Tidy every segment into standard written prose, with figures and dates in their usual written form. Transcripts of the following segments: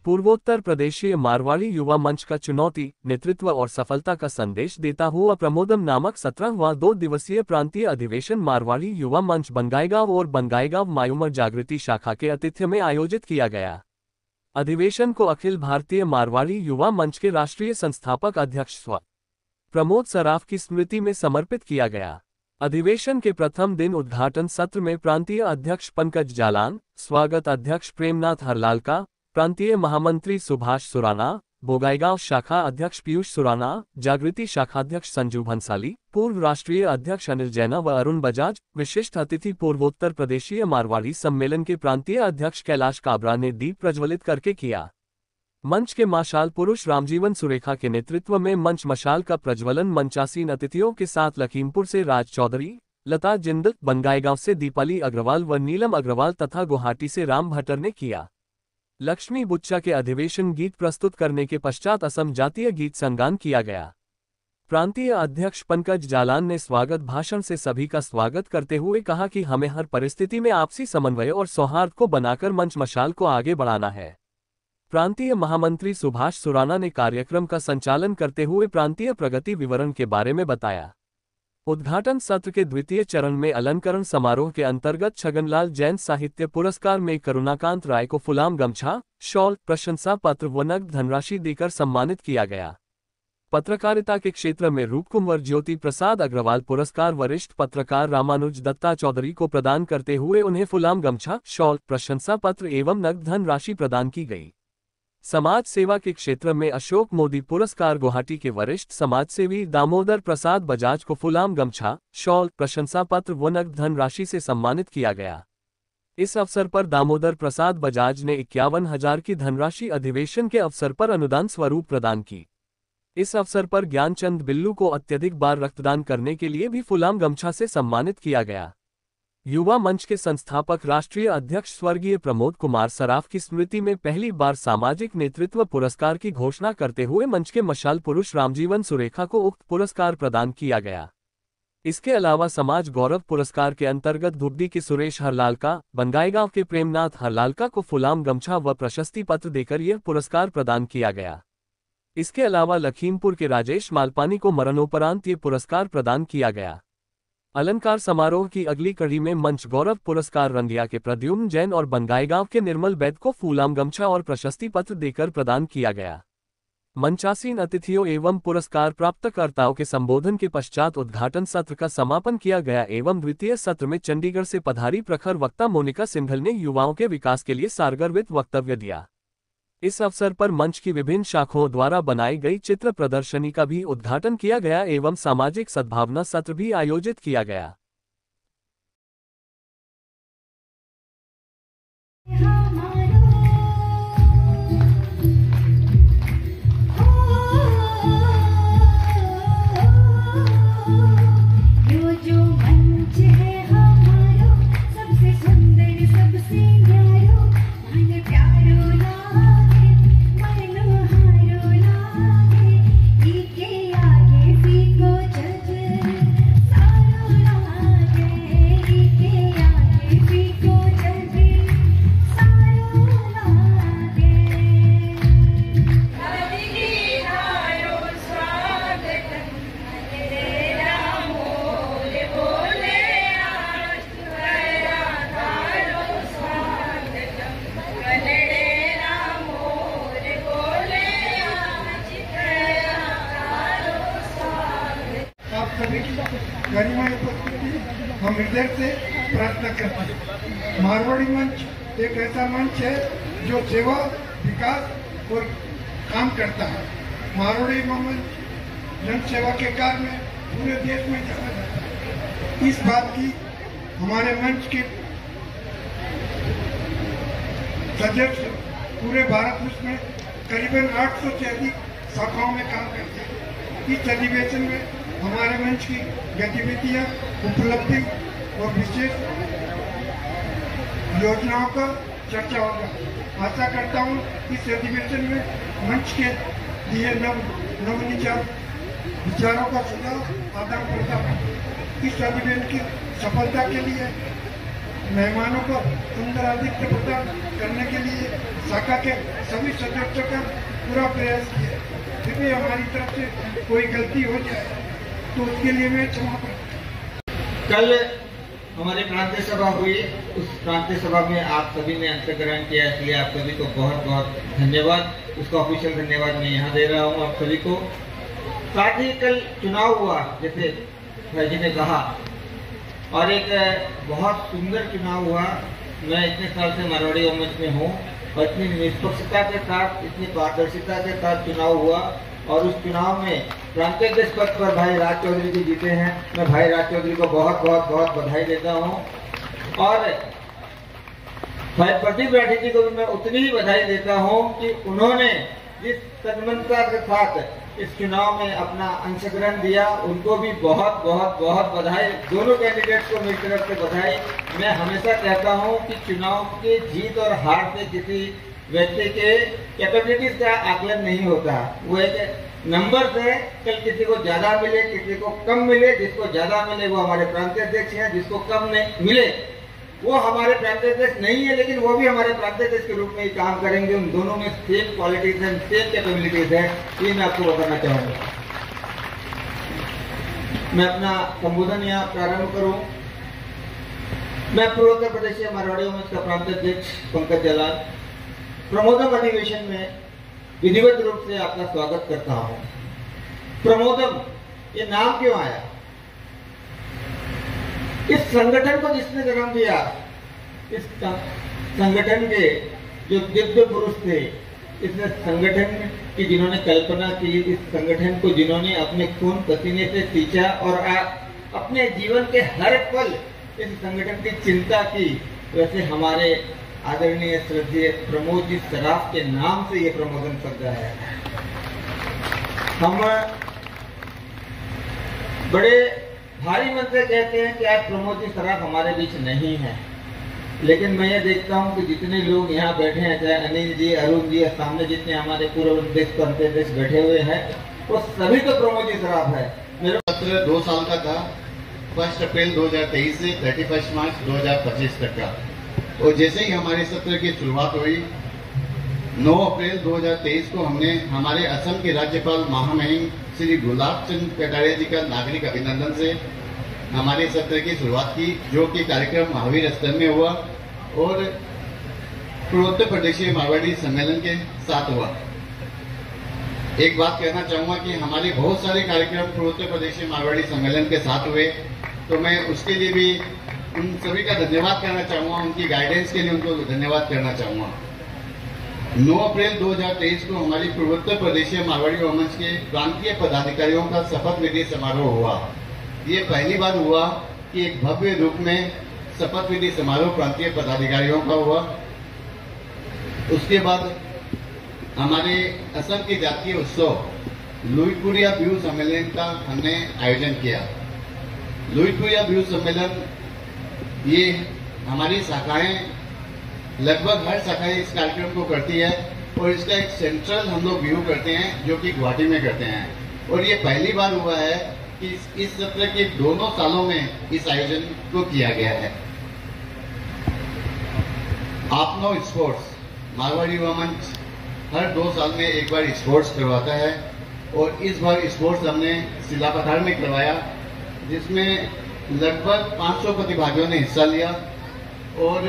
पूर्वोत्तर प्रदेशीय मारवाड़ी युवा मंच का चुनौती, नेतृत्व और सफलता का संदेश देता हुआ प्रमोदम नामक 17वां 2 दिवसीय प्रांतीय अधिवेशन मारवाड़ी युवा मंच बंगाईगांव और बंगाईगांव मायूमर जागृति शाखा के आतिथ्य में आयोजित किया गया। अधिवेशन को अखिल भारतीय मारवाड़ी युवा मंच के राष्ट्रीय संस्थापक अध्यक्ष स्व. प्रमोद सराफ की स्मृति में समर्पित किया गया। अधिवेशन के प्रथम दिन उद्घाटन सत्र में प्रांतीय अध्यक्ष पंकज जालान, स्वागत अध्यक्ष प्रेमनाथ हरलालका, प्रांतीय महामंत्री सुभाष सुराना, बोगाईगांव शाखा अध्यक्ष पीयूष सुराना, जागृति शाखाध्यक्ष संजू भंसाली, पूर्व राष्ट्रीय अध्यक्ष अनिल जैना व अरुण बजाज, विशिष्ट अतिथि पूर्वोत्तर प्रदेशीय मारवाड़ी सम्मेलन के प्रांतीय अध्यक्ष कैलाश काबरा ने दीप प्रज्वलित करके किया। मंच के मशाल पुरुष रामजीवन सुरेखा के नेतृत्व में मंच मशाल का प्रज्वलन मंचासीन अतिथियों के साथ लखीमपुर से राज चौधरी, लता जिंदल, बंगाईगांव से दीपाली अग्रवाल व नीलम अग्रवाल तथा गुवाहाटी से राम भट्टर ने किया। लक्ष्मी बुच्चा के अधिवेशन गीत प्रस्तुत करने के पश्चात असम जातीय गीत संगान किया गया। प्रांतीय अध्यक्ष पंकज जालान ने स्वागत भाषण से सभी का स्वागत करते हुए कहा कि हमें हर परिस्थिति में आपसी समन्वय और सौहार्द को बनाकर मंच मशाल को आगे बढ़ाना है। प्रांतीय महामंत्री सुभाष सुराना ने कार्यक्रम का संचालन करते हुए प्रांतीय प्रगति विवरण के बारे में बताया। उद्घाटन सत्र के द्वितीय चरण में अलंकरण समारोह के अंतर्गत छगनलाल जैन साहित्य पुरस्कार में करुणाकांत राय को फुलाम गमछा, शॉल, प्रशंसा पत्र व नगद धनराशि देकर सम्मानित किया गया। पत्रकारिता के क्षेत्र में रूपकुंवर ज्योति प्रसाद अग्रवाल पुरस्कार वरिष्ठ पत्रकार रामानुज दत्ता चौधरी को प्रदान करते हुए उन्हें फुलाम गमछा, शॉल, प्रशंसा पत्र एवं नगद धनराशि प्रदान की गई। समाज सेवा के क्षेत्र में अशोक मोदी पुरस्कार गुवाहाटी के वरिष्ठ समाजसेवी दामोदर प्रसाद बजाज को फुलाम गमछा, शॉल, प्रशंसा पत्र व नगद धनराशि से सम्मानित किया गया। इस अवसर पर दामोदर प्रसाद बजाज ने 51,000 की धनराशि अधिवेशन के अवसर पर अनुदान स्वरूप प्रदान की। इस अवसर पर ज्ञानचंद बिल्लू को अत्यधिक बार रक्तदान करने के लिए भी फुलाम गमछा से सम्मानित किया गया। युवा मंच के संस्थापक राष्ट्रीय अध्यक्ष स्वर्गीय प्रमोद कुमार सराफ की स्मृति में पहली बार सामाजिक नेतृत्व पुरस्कार की घोषणा करते हुए मंच के मशाल पुरुष रामजीवन सुरेखा को उक्त पुरस्कार प्रदान किया गया। इसके अलावा समाज गौरव पुरस्कार के अंतर्गत धुबदी के सुरेश हरलालका, बंगाईगांव के प्रेमनाथ हरलालका को फुलाम गमछा व प्रशस्ति पत्र देकर यह पुरस्कार प्रदान किया गया। इसके अलावा लखीमपुर के राजेश मालपानी को मरणोपरांत ये पुरस्कार प्रदान किया गया। अलंकार समारोह की अगली कड़ी में मंच गौरव पुरस्कार रंगिया के प्रद्युम्न जैन और बंगाईगांव के निर्मल बैद को फूलाम गमछा और प्रशस्ति पत्र देकर प्रदान किया गया। मंचासीन अतिथियों एवं पुरस्कार प्राप्तकर्ताओं के संबोधन के पश्चात उद्घाटन सत्र का समापन किया गया एवं द्वितीय सत्र में चंडीगढ़ से पधारी प्रखर वक्ता मोनिका सिंघल ने युवाओं के विकास के लिए सारगर्भित वक्तव्य दिया। इस अवसर पर मंच की विभिन्न शाखाओं द्वारा बनाई गई चित्र प्रदर्शनी का भी उद्घाटन किया गया एवं सामाजिक सद्भावना सत्र भी आयोजित किया गया। गरिमा उपस्थिति हम हृदय से प्रार्थना करते हैं। मारवाड़ी मंच एक ऐसा मंच है जो सेवा, विकास और काम करता है। मारवाड़ी मंच जन सेवा के कार्य में पूरे देश में जाना जाता है। इस बात की हमारे मंच के सदस्य पूरे भारतवर्ष में करीबन 800 से अधिक शाखाओं में काम करते हैं। इस अधिवेशन में हमारे मंच की गतिविधियां, उपलब्धि और विशेष योजनाओं का चर्चा होगा। आशा करता हूं इस अधिवेशन में मंच के दिए नवनिचार विचारों का सुझाव आदान प्रदान इस अधिवेशन की सफलता के लिए मेहमानों को सुंदर आतिथ्य प्रदान करने के लिए शाखा के सभी सदस्यों का पूरा प्रयास किया। फिर भी हमारी तरफ से कोई गलती हो जाए तो उसके लिए मैं क्षमा प्रार्थना। कल हमारी प्रांतीय सभा हुई, उस प्रांतीय सभा में आप सभी ने अंशग्रहण किया, इसलिए आप सभी को बहुत बहुत धन्यवाद। उसका ऑफिशियल धन्यवाद मैं यहाँ दे रहा हूँ आप सभी को। साथ ही कल चुनाव हुआ, जैसे भाई जी ने कहा, और एक बहुत सुंदर चुनाव हुआ। मैं इतने साल से मारवाड़ी मंच में हूँ और इतनी निष्पक्षता के साथ, इतनी पारदर्शिता के साथ चुनाव हुआ, और उस चुनाव में प्रांतीय अध्यक्ष पद पर भाई राज चौधरी जी जीते हैं। मैं भाई राज चौधरी को बहुत बहुत बहुत बधाई देता हूँ, और भाई प्रदीप राठी जी को भी मैं उतनी ही बधाई देता हूँ कि उन्होंने जिस तन्मयता के साथ इस चुनाव में अपना अंशग्रहण दिया, उनको भी बहुत बहुत बहुत बधाई। दोनों कैंडिडेट्स को मेरी तरफ से बधाई। मैं हमेशा कहता हूँ कि चुनाव के जीत और हार से किसी व्यक्ति के कैपेबिलिटीज का आकलन नहीं होता, वो एक नंबर से। कल किसी को ज्यादा मिले, किसी को कम मिले, जिसको ज्यादा मिले वो हमारे प्रांतीय अध्यक्ष हैं, जिसको कम नहीं मिले वो हमारे प्रांतीय अध्यक्ष नहीं है, लेकिन वो भी हमारे प्रांतीय अध्यक्ष के रूप में ही काम करेंगे। उन दोनों में सेम क्वालिटीज है, सेम कैपेबिलिटीज है, ये मैं आपको बताना चाहूंगा। मैं अपना संबोधन यहाँ प्रारंभ करूं। मैं पूर्वोत्तर प्रदेशीय मारवाड़ी मंच का प्रांतीय अध्यक्ष पंकज जलाल प्रमोदम अधिवेशन में विधिवत रूप से आपका स्वागत करता हूं। प्रमोदम ये नाम क्यों आया? इस संगठन को जिसने जन्म दिया, इस संगठन के जो दिव्य पुरुष थे, इस संगठन की जिन्होंने कल्पना की, इस संगठन को जिन्होंने अपने खून पसीने से सींचा और अपने जीवन के हर पल इस संगठन की चिंता की, वैसे हमारे आदरणीय श्रद्धेय प्रमोद जी सराफ के नाम से ये प्रमोदन शब्द है। हम बड़े भारी मन से कहते हैं कि आज प्रमोद जी सराफ हमारे बीच नहीं है, लेकिन मैं ये देखता हूँ कि जितने लोग यहाँ बैठे हैं, चाहे अनिल जी, अरुण जी, सामने जितने हमारे पूर्व अध्यक्ष प्रांतीय अध्यक्ष बैठे हुए हैं, वो सभी तो प्रमोद जी सराफ है। मेरा सत्र 2 साल का था, 1 अप्रैल 2023 से 31 मार्च 2025 तक का। और जैसे ही हमारे सत्र की शुरुआत हुई, 9 अप्रैल 2023 को हमने हमारे असम के राज्यपाल महामहिम श्री गुलाब चंद कटारिया जी का नागरिक अभिनंदन से हमारे सत्र की शुरुआत की, जो कि कार्यक्रम महावीर स्थल में हुआ और पूर्वोत्तर प्रदेशीय मारवाड़ी सम्मेलन के साथ हुआ। एक बात कहना चाहूंगा कि हमारे बहुत सारे कार्यक्रम पूर्वोत्तर प्रदेशीय मारवाड़ी सम्मेलन के साथ हुए, तो मैं उसके लिए भी उन सभी का धन्यवाद करना चाहूंगा, उनकी गाइडेंस के लिए उनको धन्यवाद करना चाहूंगा। 9 अप्रैल 2023 को हमारी पूर्वोत्तर प्रदेशीय मारवाड़ी मंच के प्रांतीय पदाधिकारियों का शपथ विधि समारोह हुआ। ये पहली बार हुआ कि एक भव्य रूप में शपथ विधि समारोह प्रांतीय पदाधिकारियों का हुआ। उसके बाद हमारे असम के जातीय उत्सव लुईपुरिया बिहू सम्मेलन का हमने आयोजन किया। लुईपुरिया बिहू सम्मेलन, ये हमारी शाखाएं, लगभग हर शाखाएं इस कार्यक्रम को करती है, और इसका एक सेंट्रल हम लोग बिहू करते हैं, जो कि गुवाहाटी में करते हैं। और ये पहली बार हुआ है कि इस सत्र के दोनों सालों में इस आयोजन को किया गया है। आपनो स्पोर्ट्स, मारवाड़ी युवा मंच हर 2 साल में एक बार स्पोर्ट्स करवाता है, और इस बार स्पोर्ट्स हमने सिलापथार में करवाया, जिसमें लगभग 500 प्रतिभागियों ने हिस्सा लिया। और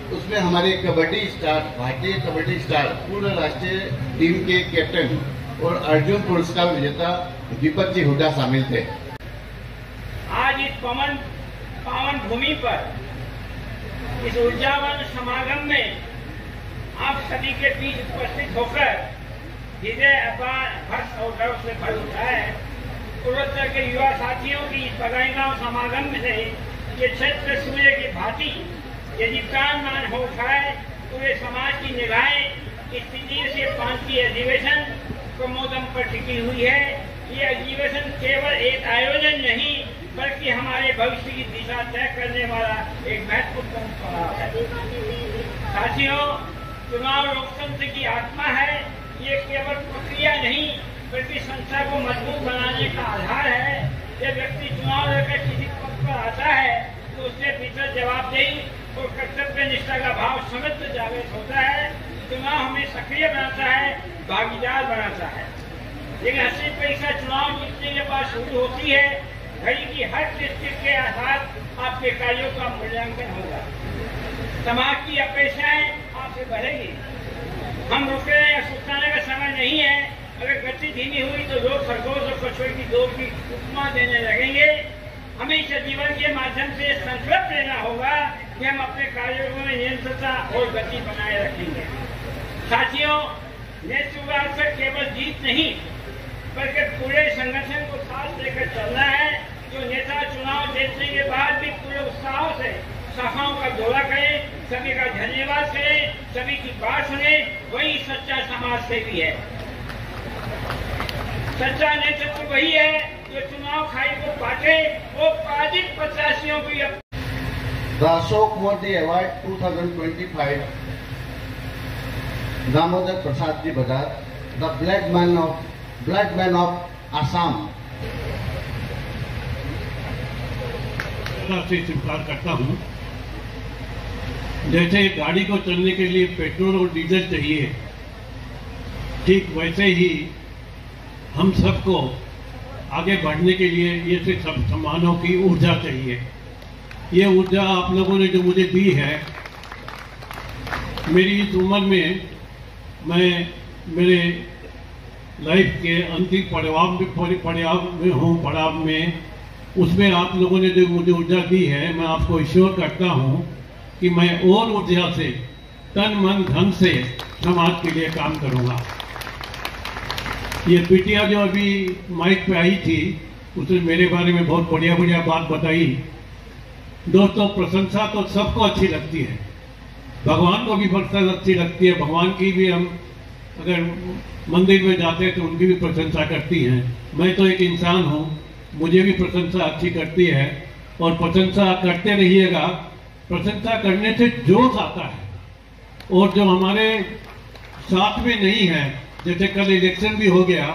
उसमें हमारे कबड्डी स्टार, भारतीय कबड्डी स्टार, पूर्व राष्ट्रीय टीम के कैप्टन और अर्जुन पुरस्कार विजेता दीपक जी हुड्डा शामिल थे। आज इस पावन भूमि पर इस ऊर्जावान समागम में आप सभी के बीच उपस्थित होकर हृदय अपार हर्ष और गर्व से भर उठा है। पूर्वोत्तर के युवा साथियों की इस बधाईगांव समागम में से ये क्षेत्र सूर्य की भांति यदि प्राणमान हो जाए, पूरे समाज की निगाहें इस तृतीय से प्रांतीय अधिवेशन प्रमोदम पर टिकी हुई है। ये अधिवेशन केवल एक आयोजन नहीं, बल्कि हमारे भविष्य की दिशा तय करने वाला एक महत्वपूर्ण पड़ाव है। साथियों, चुनाव लोकतंत्र की आत्मा है। ये केवल प्रक्रिया नहीं, बल्कि संस्था को मजबूत बनाने का आधार है। जब व्यक्ति चुनाव लड़कर किसी पद पर आता है, तो उसके भीतर जवाबदेही और कर्तव्य निष्ठा का भाव समस्त जागृत होता है। चुनाव हमें सक्रिय बनाता है, भागीदार बनाता है। लेकिन असली परीक्षा चुनाव जीतने के बाद शुरू होती है। घड़ी की हर स्थिति के आधार आपके कार्यों का मूल्यांकन होगा। समाज की अपेक्षाएं आपसे बढ़ेगी। हम रुकने या सुस्ताने का समय नहीं है। अगर गति धीमी हुई तो लोग खरगोश और कछुए की दौड़ की उपमा देने लगेंगे। हमें इस जीवन के माध्यम से संकल्प लेना होगा कि हम अपने कार्यों में निरंतरता और गति बनाए रखेंगे। साथियों, नेतृत्व का अर्थ केवल जीत नहीं बल्कि पूरे संगठन को साथ लेकर चलना है। जो नेता चुनाव जीतने के बाद भी पूरे उत्साह से शाखाओं का दौरा करें, सभी का धन्यवाद करें, सभी की बात सुने, वही सच्चा समाज सेवी है। सच्चा नेतृत्व वही है जो चुनाव खाई को बांटे, वो पराजित प्रत्याशियों की। The Ashok Modi Award 2025, Damodar Prasad Ji Bajaj, the Black Man of Assam. से स्वीकार करता हूँ। जैसे गाड़ी को चलने के लिए पेट्रोल और डीजल चाहिए, ठीक वैसे ही हम सबको आगे बढ़ने के लिए ये सब समानों की ऊर्जा चाहिए। ये ऊर्जा आप लोगों ने जो मुझे दी है, मेरी इस उम्र में मैं मेरे लाइफ के अंतिम पड़ाव में उसमें आप लोगों ने जो मुझे ऊर्जा दी है, मैं आपको ईश्वर करता हूँ कि मैं और ऊर्जा से तन मन धन से समाज के लिए काम करूँगा। ये बिटिया जो अभी माइक पे आई थी, उसने मेरे बारे में बहुत बढ़िया बात बताई। दोस्तों, प्रशंसा तो सबको अच्छी लगती है, भगवान को भी प्रशंसा अच्छी लगती है। भगवान की भी हम अगर मंदिर में जाते हैं तो उनकी भी प्रशंसा करती हैं। मैं तो एक इंसान हूँ, मुझे भी प्रशंसा अच्छी करती है और प्रशंसा करते रहिएगा। प्रशंसा करने से जोश आता है। और जो हमारे साथ में नहीं है, जैसे कल इलेक्शन भी हो गया,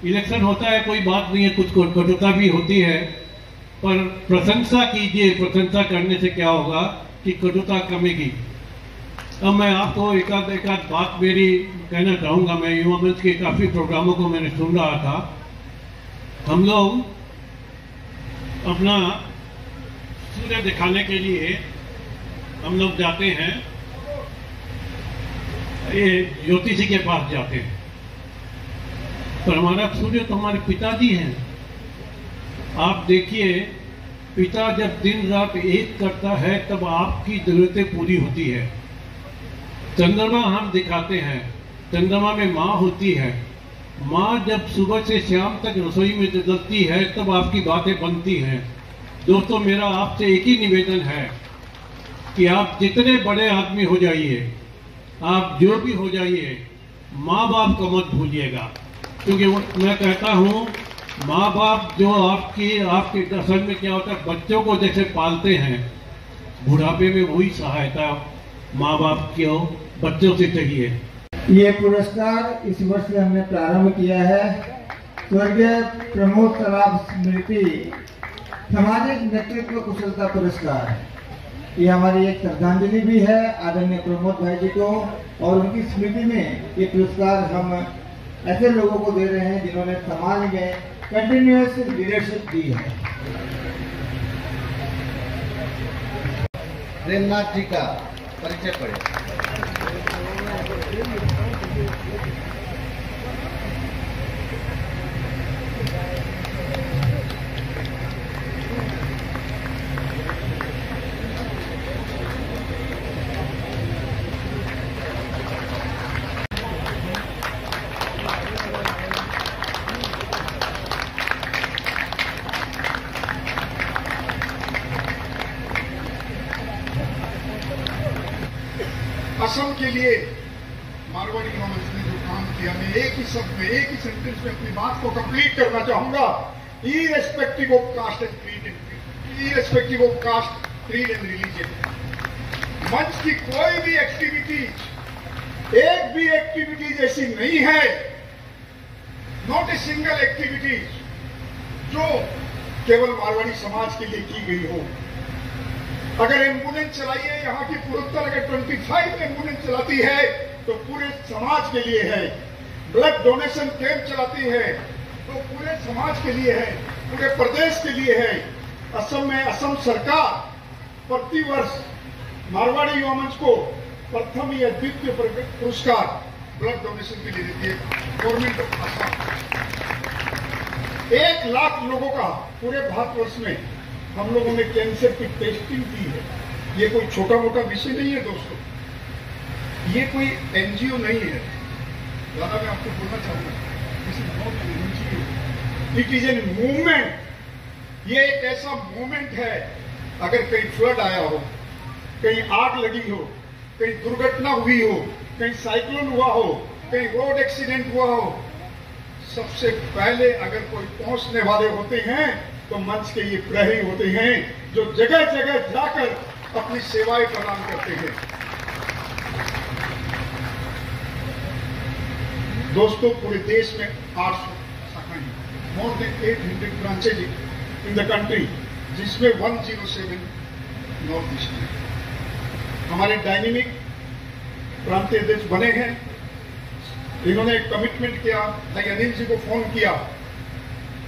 इलेक्शन होता है, कोई बात नहीं है, कुछ कटुता भी होती है, पर प्रशंसा कीजिए। प्रशंसा करने से क्या होगा कि कटुता कमेगी। अब मैं आपको एक आध बात मेरी कहना चाहूँगा। मैं युवा मंच के काफ़ी प्रोग्रामों को मैंने सुन रहा था। हम लोग अपना सूर्य दिखाने के लिए हम लोग जाते हैं, ये ज्योतिषी के पास जाते हैं, पर हमारा सूर्य तो हमारे पिताजी हैं। आप देखिए, पिता जब दिन रात एक करता है तब आपकी जरूरतें पूरी होती है। चंद्रमा हम दिखाते हैं, चंद्रमा में माँ होती है। माँ जब सुबह से शाम तक रसोई में जलती है तब आपकी बातें बनती हैं। दोस्तों, मेरा आपसे एक ही निवेदन है कि आप जितने बड़े आदमी हो जाइए, आप जो भी हो जाइए, माँ बाप को मत भूलिएगा। क्योंकि मैं कहता हूँ, माँ बाप जो आपके असल में क्या होता है, बच्चों को जैसे पालते हैं, बुढ़ापे में वही सहायता माँ बाप को बच्चों से चाहिए। ये पुरस्कार इस वर्ष से हमने प्रारंभ किया है। स्वर्गीय प्रमोद सराफ स्मृति सामाजिक नेतृत्व कुशलता पुरस्कार, ये हमारी एक श्रद्धांजलि भी है आदरणीय प्रमोद भाई जी को, और उनकी स्मृति में ये पुरस्कार हम ऐसे लोगों को दे रहे हैं जिन्होंने समाज में कंटिन्यूअस लीडरशिप दी है। प्रेमनाथ जी का परिचय पड़े। असम के लिए मारवाड़ी कॉमर्स ने जो काम किया, मैं एक ही शब्द में, एक ही सेंटेंस में अपनी बात को कंप्लीट करना चाहूंगा। Irrespective of caste and creed and religion, मंच की कोई भी एक्टिविटी, एक भी एक्टिविटीज ऐसी नहीं है, नॉट ए सिंगल एक्टिविटी जो केवल मारवाड़ी समाज के लिए की गई हो। अगर एम्बुलेंस चलाई है यहाँ की पूर्वोत्तर अगर 25 एम्बुलेंस चलाती है तो पूरे समाज के लिए है। ब्लड डोनेशन कैंप चलाती है तो पूरे समाज के लिए है, पूरे प्रदेश के लिए है। असम में असम सरकार प्रतिवर्ष मारवाड़ी युवा मंच को प्रथम या द्वितीय पुरस्कार ब्लड डोनेशन के लिए देती है। गवर्नमेंट ऑफ असम 1 लाख लोगों का पूरे भारतवर्ष में हम लोगों ने कैंसर की टेस्टिंग की है। ये कोई छोटा मोटा विषय नहीं है दोस्तों, ये कोई एनजीओ नहीं है। दादा मैं आपको बोलना चाहूंगा, इट इज एन मूवमेंट। ये एक ऐसा मूवमेंट है, अगर कहीं फ्लड आया हो, कहीं आग लगी हो, कहीं दुर्घटना हुई हो, कहीं साइक्लोन हुआ हो, कहीं रोड एक्सीडेंट हुआ हो, सबसे पहले अगर कोई पहुंचने वाले होते हैं तो मंच के ये प्रहरी होते हैं जो जगह जगह जाकर अपनी सेवाएं प्रदान करते हैं। दोस्तों पूरे देश में 800 शाखाएं, more than 800 branches in the country, जिसमें 107 नॉर्थ ईस्ट में। हमारे डायनेमिक प्रांतीय अध्यक्ष बने हैं। इन्होंने एक कमिटमेंट किया, भाई अनिल जी को फोन किया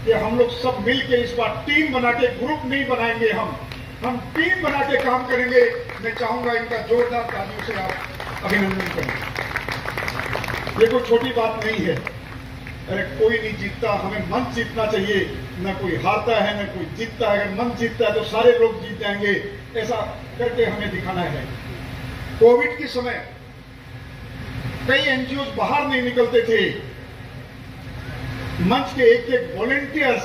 कि हम लोग सब मिलके इस बार टीम बना के, ग्रुप नहीं बनाएंगे, हम टीम बना के काम करेंगे। मैं चाहूंगा इनका जोरदार तालियों से आप अभिनंदन करें। ये कोई छोटी बात नहीं है। अरे कोई नहीं जीतता, हमें मंच जीतना चाहिए, न कोई हारता है न कोई जीतता है। अगर मंच जीतता है तो सारे लोग जीत जाएंगे, ऐसा करके हमें दिखाना है। कोविड के समय कई एनजीओ बाहर नहीं निकलते थे, मंच के एक वॉलंटियर्स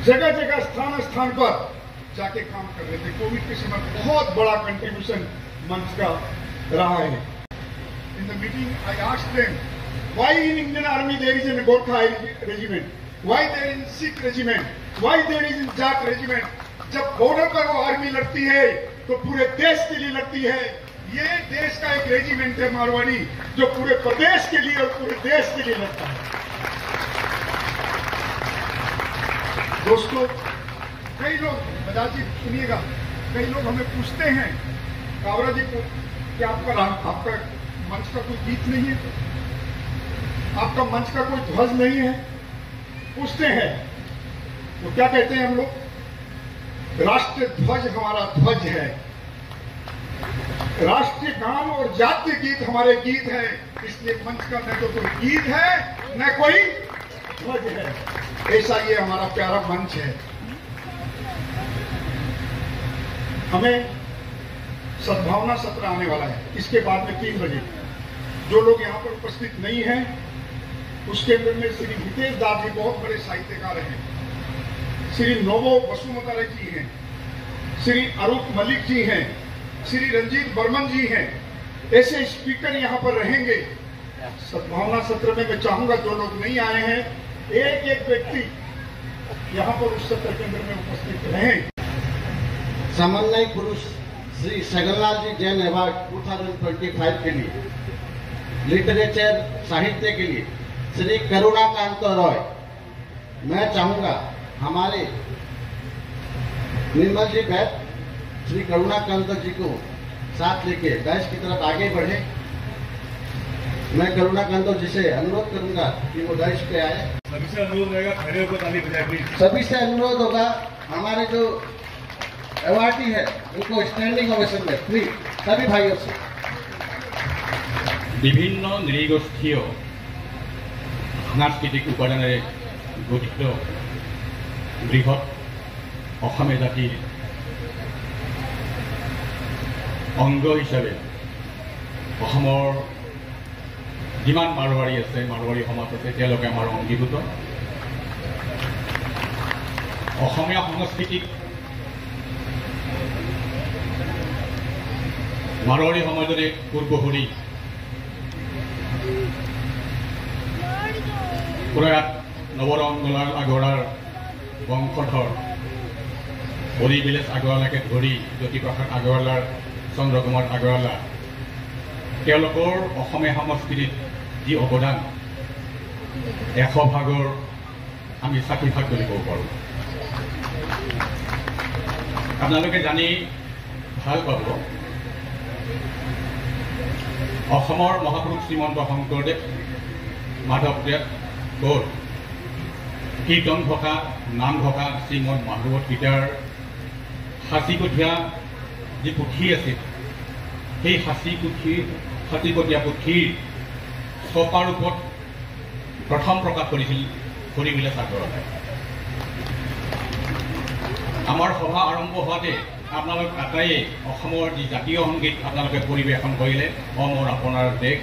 जगह जगह स्थान स्थान पर जाके काम कर रहे थे। कोविड के समय बहुत बड़ा कंट्रीब्यूशन मंच का रहा है। In the meeting I asked them why in Indian army there is an Gorkha regiment, why there is Sikh regiment, why there is in Jat regiment. जब बॉर्डर पर वो आर्मी लड़ती है तो पूरे देश के लिए लड़ती है। ये देश का एक रेजिमेंट है मारवाड़ी, जो पूरे प्रदेश के लिए और पूरे देश के लिए लड़ता है। दोस्तों कई लोग, बजाज जी सुनिएगा, कई लोग हमें पूछते हैं कावरा जी को कि आपका मंच का कोई गीत नहीं है, आपका मंच का कोई ध्वज नहीं है, पूछते हैं। तो क्या कहते हैं हम लोग? राष्ट्रीय ध्वज हमारा ध्वज है, राष्ट्रीय गान और जातीय गीत हमारे गीत है। इसलिए मंच का न तो कोई गीत है न कोई ध्वज है। ऐसा ये हमारा प्यारा मंच है। हमें सद्भावना सत्र आने वाला है, इसके बाद में 3 बजे। जो लोग यहाँ पर उपस्थित नहीं हैं, उसके अंदर में श्री हितेश दास जी बहुत बड़े साहित्यकार हैं, श्री नोबो वसुमतारा जी हैं, श्री अरूप मलिक जी हैं, श्री रंजीत बर्मन जी हैं। ऐसे स्पीकर यहाँ पर रहेंगे। सद्भावना सत्र में मैं चाहूंगा जो लोग नहीं आए हैं, एक एक व्यक्ति यहाँ पर उस सत्र के अंदर में उपस्थित रहें। समन्वय पुरुष श्री शगनलाल जी जैन अवार्ड 2025 के लिए, लिटरेचर साहित्य के लिए श्री करुणाकांत रॉय। मैं चाहूंगा हमारे निर्मल जी बैठ श्री करुणाकांत जी को साथ लेके डैश की तरफ आगे बढ़े। मैं करुणाकांत जी से अनुरोध करूंगा कि वो डैश पे आए। सभी से अनुरोध रहेगा, खड़े होकर ताली बजाएं। सभी से अनुरोध होगा, हमारे जो अवार्डी है उनको स्टैंडिंग ओवेशन में प्लीज सभी भाइयों से। বিভিন্ন নৃগোষ্ঠীয় সাংস্কৃতিক উপাদানেৰে গঠিত বৃহৎ অসমীয়া জাতিৰ অংগ হিচাপে অসমৰ যিমান মাৰৱাৰী আছে, মাৰৱাৰী সমাজ আছে, তেওঁলোকে আমাৰ অংগীভূত। অসমীয়া সংস্কৃতিক মাৰৱাৰী সমাজৰে পূৰ্বসূৰী প্ৰয়াত নৱৰঙ্গলাল আগৰৱালাৰ বংশধৰ হৰিবিলেশ আগৰৱালাকে ধৰি জ্যোতিপ্ৰসাদ আগৰৱালাৰ, চন্দ্ৰকুমাৰ আগৰৱালা, তেওঁলোকৰ অসমীয়া সংস্কৃতিত যি অৱদান 100 ভাগৰ আমি 60 ভাগ বুলি ক'ব পাৰোঁ। আপোনালোকে জানি ভাল পাব অসমৰ মহাপুৰুষ শ্ৰীমন্ত শংকৰদেৱ মাধৱদেৱ গৌৰ কীৰ্তন ঘোষা নাম ঘোষা শ্ৰীমদ ভাগৱত গীতাৰ সাঁচিকঠীয়া যি পুথি আছিল সেই সাঁচিকঠীয়া পুথিৰ ছপা ৰূপত প্ৰথম প্ৰকাশ কৰিছিল হৰিবিলাস আগৰৱালাই। আমাৰ সভা আৰম্ভ হোৱাতে আপোনালোক আটাইয়ে অসমৰ যি জাতীয় সংগীত আপোনালোকে পৰিৱেশন কৰিলে অমৰ আপোনাৰ দেশ।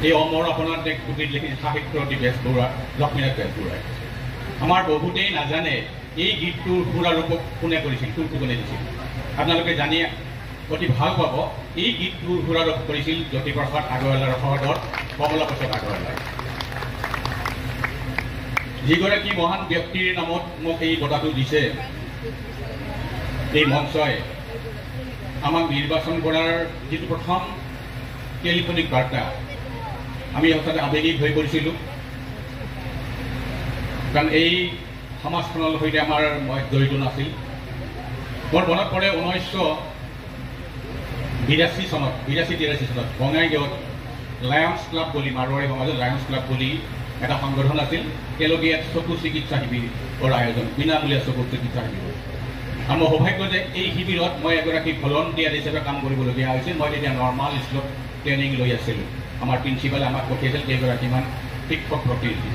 এই অমৰ আপোনাৰ দেশ পুথিত লিখিছিল সাহিত্যৰতী বেজবৰুৱা লক্ষ্মীনাথ বেজবৰুৱাই। আমাৰ বহুতেই নাজানে এই গীতটোৰ সুৰ আৰু কোনে কৰিছিল, সুৰটো কোনে দিছিল। আপোনালোকে জানি অতি ভাল পাব এই গীতটোৰ সুৰাৰোপ কৰিছিল জ্যোতিপ্ৰসাদ আগৰৱালাৰ সহোদৰ কমলাপ্ৰসাদ আগৰৱালাই। যিগৰাকী মহান ব্যক্তিৰ নামত মোক এই বঁটাটো দিছে, এই মঞ্চই আমাক নিৰ্বাচন কৰাৰ যিটো প্ৰথম টেলিফোনিক বাৰ্তা আমি সঁচাতে আৱেগিক হৈ পৰিছিলোঁ, কাৰণ এই সমাজখনৰ সৈতে আমাৰ জড়িত নাছিল। মোৰ মনত পৰে 1982 চনত বঙাইগাঁৱত লায়ন্স ক্লাব বুলি, মাৰোৱাৰী সমাজত লায়ন্স ক্লাব বুলি এটা সংগঠন আছিল। তেওঁলোকে ইয়াত চকু চিকিৎসা শিবিৰৰ আয়োজন, বিনামূলীয়া চকু চিকিৎসা শিবিৰ। আৰু মোৰ সৌভাগ্য যে এই শিবিৰত মই এগৰাকী ভলণ্টিয়াৰ হিচাপে কাম কৰিবলগীয়া হৈছিল। মই তেতিয়া নৰ্মাল স্কুলত ট্ৰেইনিং লৈ আছিলোঁ। আমাৰ প্ৰিন্সিপালে আমাক পঠিয়াইছিল কেইগৰাকীমান শিক্ষক প্ৰতিনিধি।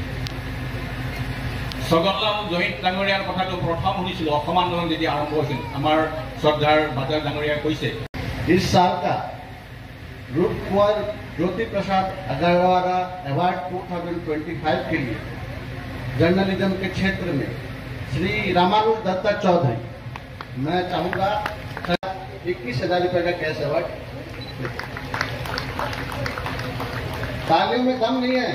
ছগনলাল জহিত ডাঙৰীয়াৰ কথাটো প্ৰথম শুনিছিলোঁ অসম আন্দোলন যেতিয়া আৰম্ভ হৈছিল। আমাৰ শ্ৰদ্ধাৰ বাজাৰ ডাঙৰীয়াই কৈছে, इस साल का रूप कुंवर ज्योति प्रसाद अग्रवाला अवार्ड 2025 के लिए जर्नलिज्म के क्षेत्र में श्री रामानुज दत्ता चौधरी, मैं चाहूंगा 21,000 रुपए का कैश अवार्ड। तालियों में दम नहीं है।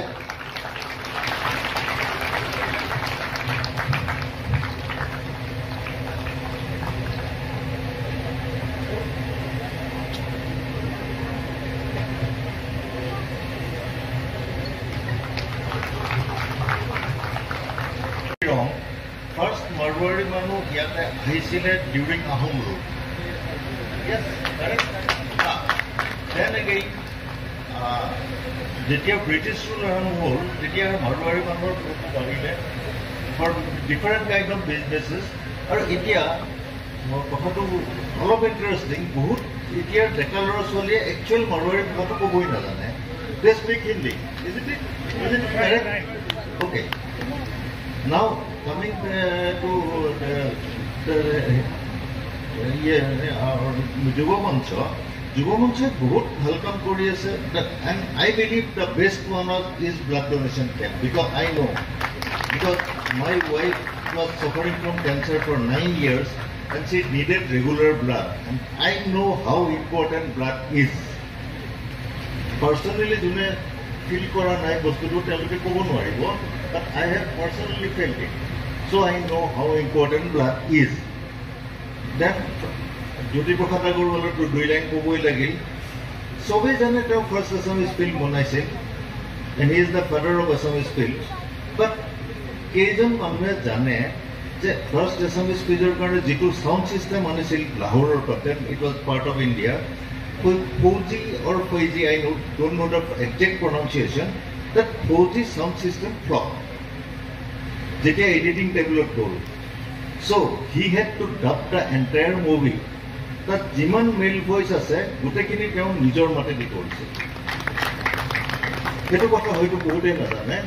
First Marwari Manu ইয়াতে আহিছিলে during Ahom rule. Yes, correct. Then again, যেতিয়া British rule around হ'ল, তেতিয়া Marwari Manu পাৰিলে for different kind of businesses. আৰু এতিয়া কথাটো অলপ ইণ্টাৰেষ্টিং, বহুত এতিয়া ডেকা ল'ৰা ছোৱালীয়ে একচুৱেল মাৰোৱাৰী ভাষাটো ক'বই নাজানে। They speak Hindi. Is it correct? Okay. Now coming to যুৱ মঞ্চে বহুত ভাল কাম কৰি আছে। And I believe the best one is blood donation camp, because I know, because my wife was suffering from cancer for 9 years and she needed regular blood, and I know how important blood is. Personally, jone feel kora nai bostuto teloke kobo nwaribo, but I have personally felt it, so I know how important blood is. Then Jyotiprasad আগৰৱালাটো 2 line ক'বই লাগিল। চবেই জানে তেওঁ first Assamese film বনাইছিল, and he is the father of Assamese films, but কেইজন মানুহে জানে যে ফাৰ্ষ্ট আছামিজ ফিল্মৰ কাৰণে যিটো সাউণ্ড সিস্টেম আনিছিল লাহোৰৰ পৰা, it was part of India, Fauji or Fauji, I don't know the exact pronunciation, that Fauji sound system flopped. যেতিয়া editing tablet goal, so he had to dub the entire movie. তাত যিমান mail voice আছে গোটেইখিনি তেওঁ নিজৰ মাতে দি কৰিছে। সেইটো কথা হয়তো বহুতেই নাজানে।